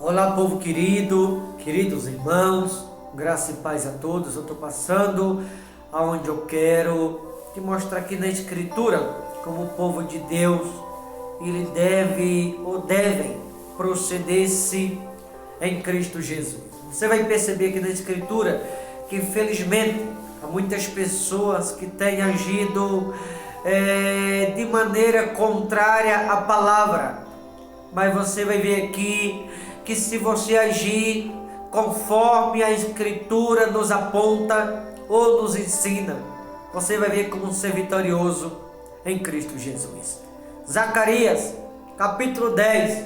Olá, povo querido, queridos irmãos, graça e paz a todos. Eu estou passando aonde eu quero te mostrar aqui na Escritura como o povo de Deus ele deve ou devem proceder-se em Cristo Jesus. Você vai perceber aqui na Escritura que infelizmente há muitas pessoas que têm agido de maneira contrária à palavra, mas você vai ver aqui que se você agir conforme a Escritura nos aponta ou nos ensina, você vai ver como ser vitorioso em Cristo Jesus. Zacarias, capítulo 10,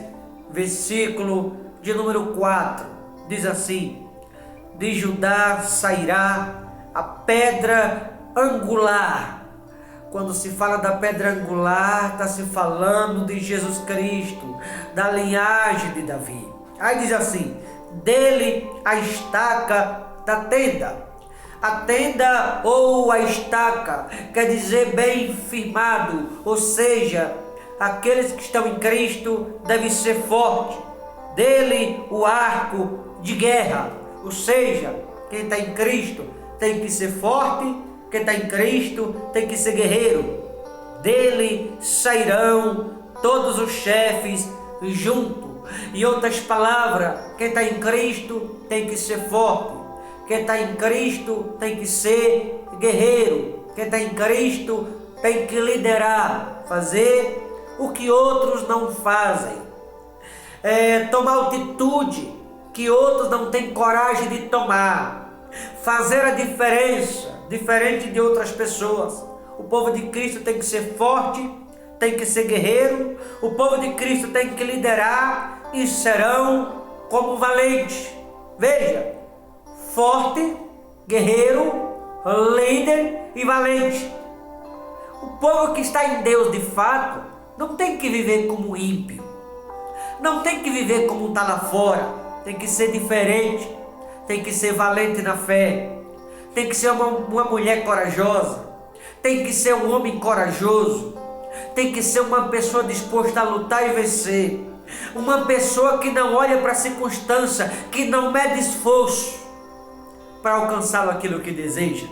versículo de número 4, diz assim: de Judá sairá a pedra angular. Quando se fala da pedra angular, está se falando de Jesus Cristo, da linhagem de Davi. Aí diz assim: dele a estaca da tenda. A tenda ou a estaca quer dizer bem firmado, ou seja, aqueles que estão em Cristo devem ser fortes. Dele o arco de guerra, ou seja, quem está em Cristo tem que ser forte, quem está em Cristo tem que ser guerreiro. Dele sairão todos os chefes juntos. Em outras palavras, quem está em Cristo tem que ser forte. Quem está em Cristo tem que ser guerreiro. Quem está em Cristo tem que liderar, fazer o que outros não fazem. Tomar atitude que outros não têm coragem de tomar. Fazer a diferença, diferente de outras pessoas. O povo de Cristo tem que ser forte, tem que ser guerreiro. O povo de Cristo tem que liderar e serão como valentes. Veja, forte, guerreiro, líder e valente. O povo que está em Deus de fato não tem que viver como ímpio, não tem que viver como está lá fora, tem que ser diferente, tem que ser valente na fé, tem que ser uma mulher corajosa, tem que ser um homem corajoso, tem que ser uma pessoa disposta a lutar e vencer. Uma pessoa que não olha para a circunstância, que não mede esforço para alcançar aquilo que deseja.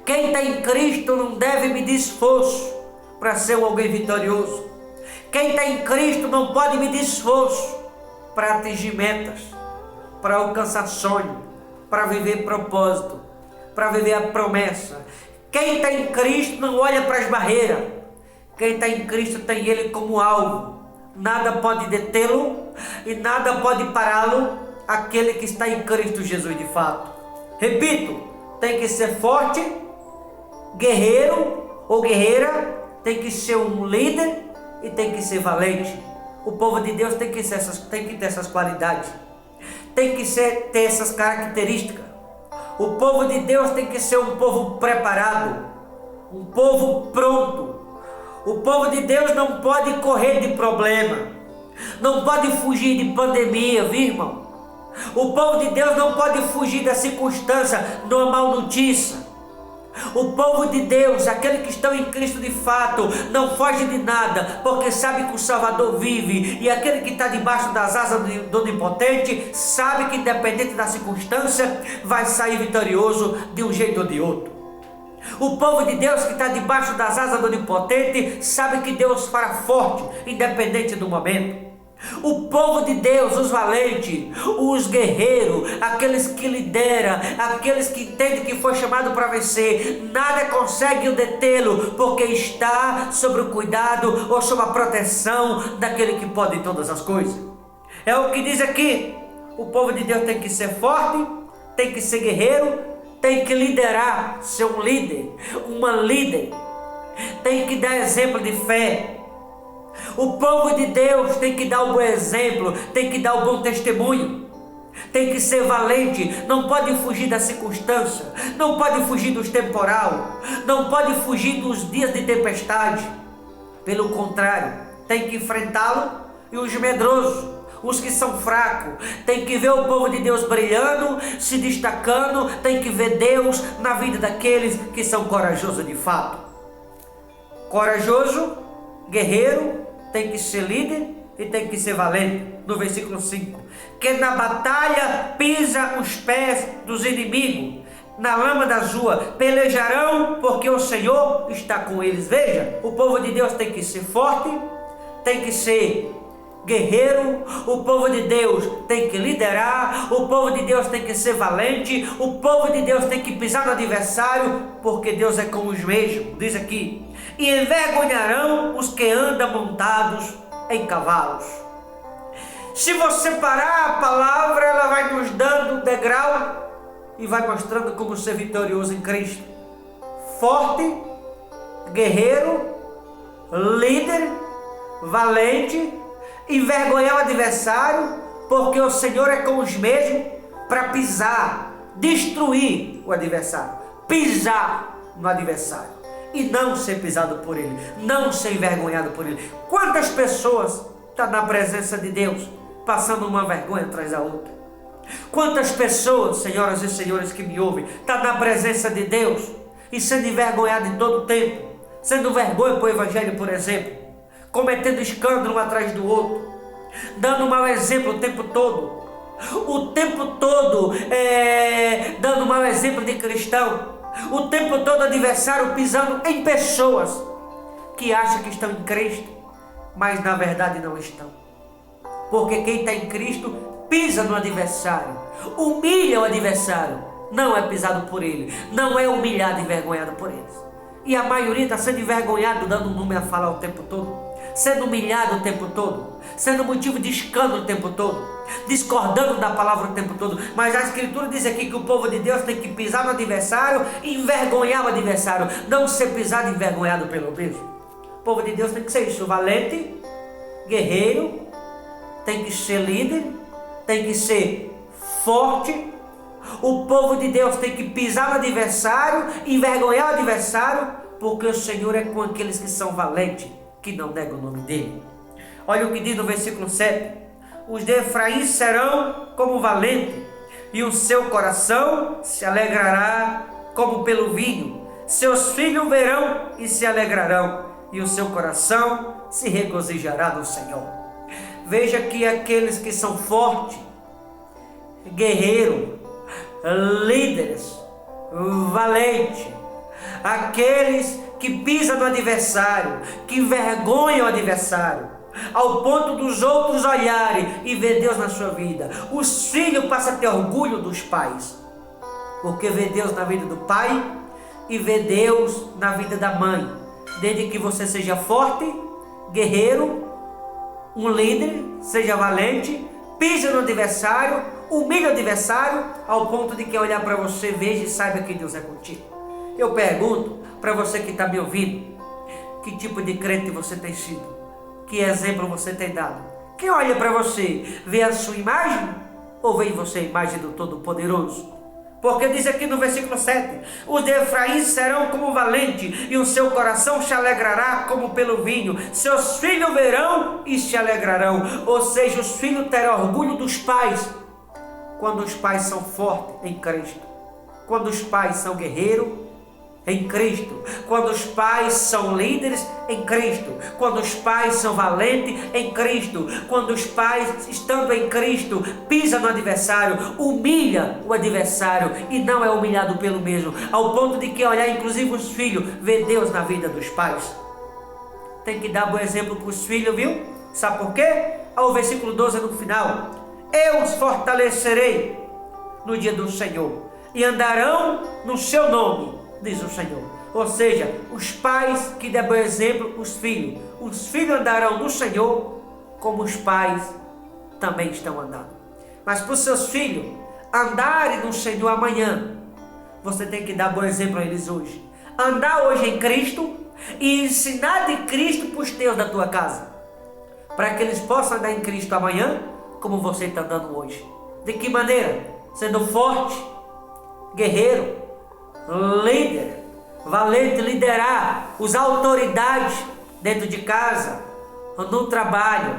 Quem está em Cristo não deve medir esforço para ser alguém vitorioso. Quem está em Cristo não pode medir esforço para atingir metas, para alcançar sonho, para viver propósito, para viver a promessa. Quem está em Cristo não olha para as barreiras. Quem está em Cristo tem Ele como alvo. Nada pode detê-lo e nada pode pará-lo, aquele que está em Cristo Jesus de fato. Repito, tem que ser forte, guerreiro ou guerreira, tem que ser um líder e tem que ser valente. O povo de Deus tem que ter essas qualidades, tem que ter essas características. O povo de Deus tem que ser um povo preparado, um povo pronto. O povo de Deus não pode correr de problema, não pode fugir de pandemia, viu, irmão? O povo de Deus não pode fugir da circunstância, de uma mal notícia. O povo de Deus, aqueles que estão em Cristo de fato, não foge de nada, porque sabe que o Salvador vive. E aquele que está debaixo das asas do Onipotente, sabe que independente da circunstância, vai sair vitorioso de um jeito ou de outro. O povo de Deus que está debaixo das asas do Onipotente, sabe que Deus fará forte, independente do momento. O povo de Deus, os valentes, os guerreiros, aqueles que lideram, aqueles que entendem que foi chamado para vencer, nada consegue detê-lo, porque está sob o cuidado ou sob a proteção daquele que pode todas as coisas. É o que diz aqui. O povo de Deus tem que ser forte, tem que ser guerreiro, tem que liderar, ser um líder, uma líder, tem que dar exemplo de fé. O povo de Deus tem que dar o bom exemplo, tem que dar o bom testemunho, tem que ser valente, não pode fugir da circunstância, não pode fugir dos temporal, não pode fugir dos dias de tempestade. Pelo contrário, tem que enfrentá-lo. E os medrosos, os que são fracos, tem que ver o povo de Deus brilhando, se destacando, tem que ver Deus na vida daqueles que são corajosos de fato. Corajoso, guerreiro, tem que ser líder e tem que ser valente. no versículo 5, que na batalha pisa os pés dos inimigos, na lama da rua pelejarão, porque o Senhor está com eles. Veja, o povo de Deus tem que ser forte, tem que ser guerreiro, o povo de Deus tem que liderar, o povo de Deus tem que ser valente, o povo de Deus tem que pisar no adversário, porque Deus é com os mesmos. Diz aqui, e envergonharão os que andam montados em cavalos. Se você parar a palavra, ela vai nos dando degrau e vai mostrando como ser vitorioso em Cristo. Forte, guerreiro, líder, valente, envergonhar o adversário, porque o Senhor é com os mesmos para pisar, destruir o adversário, pisar no adversário e não ser pisado por ele, não ser envergonhado por ele. Quantas pessoas estão na presença de Deus passando uma vergonha atrás da outra? Quantas pessoas, senhoras e senhores que me ouvem, estão na presença de Deus e sendo envergonhado em todo o tempo, sendo vergonha para o Evangelho, por exemplo, cometendo escândalo um atrás do outro, dando mau exemplo o tempo todo, dando mau exemplo de cristão, o tempo todo adversário pisando em pessoas que acham que estão em Cristo, mas na verdade não estão, porque quem está em Cristo pisa no adversário, humilha o adversário, não é pisado por ele, não é humilhado e envergonhado por eles. E a maioria está sendo envergonhado, dando um nome a falar o tempo todo, sendo humilhado o tempo todo, sendo motivo de escândalo o tempo todo, discordando da palavra o tempo todo. Mas a Escritura diz aqui que o povo de Deus tem que pisar no adversário e envergonhar o adversário, não ser pisado e envergonhado pelo mesmo. O povo de Deus tem que ser isso, valente, guerreiro, tem que ser líder, tem que ser forte. O povo de Deus tem que pisar no adversário, envergonhar o adversário, porque o Senhor é com aqueles que são valentes, que não negam o nome dele. Olha o que diz no versículo 7, os de Efraim serão como valente, e o seu coração se alegrará como pelo vinho, seus filhos verão e se alegrarão, e o seu coração se regozijará no Senhor. Veja que aqueles que são fortes, guerreiros, líderes, valentes, aqueles que pisam no adversário, que envergonham o adversário, ao ponto dos outros olharem e ver Deus na sua vida. Os filhos passam a ter orgulho dos pais, porque vê Deus na vida do pai e vê Deus na vida da mãe. Desde que você seja forte, guerreiro, um líder, seja valente, pisa no adversário, humilha o adversário, ao ponto de que olhar para você, veja e saiba que Deus é contigo. Eu pergunto para você que está me ouvindo, que tipo de crente você tem sido? Que exemplo você tem dado? Quem olha para você, vê a sua imagem ou vê em você a imagem do Todo-Poderoso? Porque diz aqui no versículo 7, os de Efraim serão como valente, e o seu coração se alegrará como pelo vinho, seus filhos verão e se alegrarão. Ou seja, os filhos terão orgulho dos pais, quando os pais são fortes em Cristo, quando os pais são guerreiros em Cristo, quando os pais são líderes em Cristo, quando os pais são valentes em Cristo, quando os pais, estando em Cristo, pisam no adversário, humilha o adversário e não é humilhado pelo mesmo, ao ponto de que olhar inclusive os filhos, ver Deus na vida dos pais. Tem que dar bom exemplo para os filhos, viu? Sabe por quê? Ao versículo 12 no final, eu os fortalecerei no dia do Senhor e andarão no seu nome, diz o Senhor. Ou seja, os pais que dão bom exemplo, os filhos andarão no Senhor como os pais também estão andando. Mas para os seus filhos andarem no Senhor amanhã, você tem que dar bom exemplo a eles hoje. Andar hoje em Cristo e ensinar de Cristo para os teus da tua casa, para que eles possam andar em Cristo amanhã como você está andando hoje. De que maneira? Sendo forte, guerreiro, líder, valente, liderar, usar autoridade dentro de casa, no trabalho,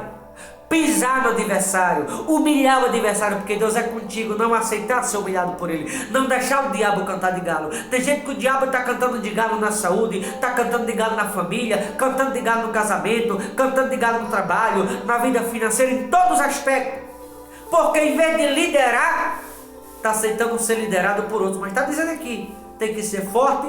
pisar no adversário, humilhar o adversário, porque Deus é contigo, não aceitar ser humilhado por Ele, não deixar o diabo cantar de galo. Tem gente que o diabo está cantando de galo na saúde, está cantando de galo na família, cantando de galo no casamento, cantando de galo no trabalho, na vida financeira, em todos os aspectos, porque em vez de liderar, está aceitando ser liderado por outros. Mas está dizendo aqui, tem que ser forte,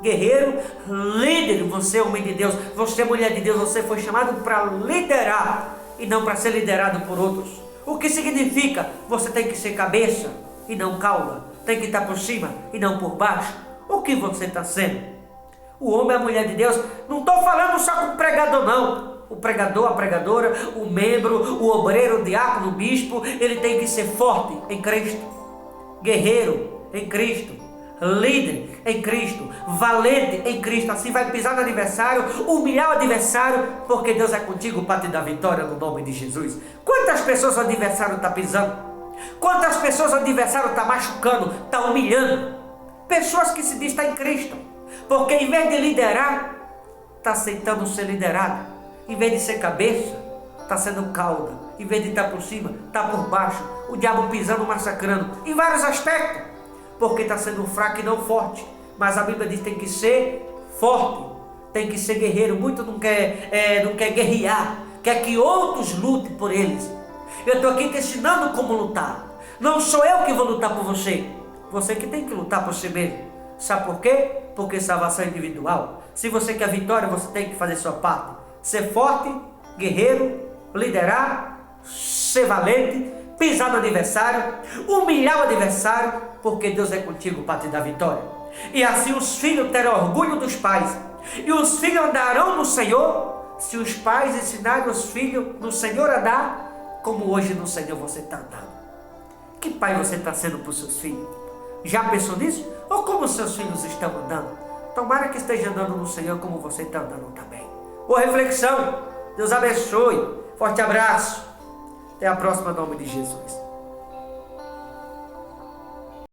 guerreiro, líder. Você é homem de Deus, você é mulher de Deus, você foi chamado para liderar e não para ser liderado por outros. O que significa? Você tem que ser cabeça e não cauda, tem que estar por cima e não por baixo. O que você está sendo? O homem e a mulher de Deus, não estou falando só com o pregador não. O pregador, a pregadora, o membro, o obreiro, o diácono, o bispo, ele tem que ser forte em Cristo, guerreiro em Cristo, líder em Cristo, valente em Cristo. Assim vai pisar no adversário, humilhar o adversário, porque Deus é contigo para te dar vitória no nome de Jesus. Quantas pessoas o adversário está pisando? Quantas pessoas o adversário está machucando, está humilhando? Pessoas que se diz estar em Cristo, porque em vez de liderar, está aceitando ser liderado. Em vez de ser cabeça, está sendo cauda. Em vez de estar por cima, está por baixo. O diabo pisando, massacrando, em vários aspectos, porque está sendo fraco e não forte. Mas a Bíblia diz que tem que ser forte, tem que ser guerreiro. Muito não quer guerrear, quer que outros lutem por eles. Eu estou aqui te ensinando como lutar. Não sou eu que vou lutar por você, você que tem que lutar por si mesmo. Sabe por quê? Porque salvação é individual. Se você quer vitória, você tem que fazer sua parte. Ser forte, guerreiro, liderar, ser valente, pisar no adversário, humilhar o adversário, porque Deus é contigo para te dar vitória. E assim os filhos terão orgulho dos pais, e os filhos andarão no Senhor, se os pais ensinarem os filhos no Senhor a andar, como hoje no Senhor você está andando. Que pai você está sendo para os seus filhos? Já pensou nisso? Ou como os seus filhos estão andando? Tomara que esteja andando no Senhor como você está andando também. Boa reflexão, Deus abençoe, forte abraço, até a próxima, em nome de Jesus.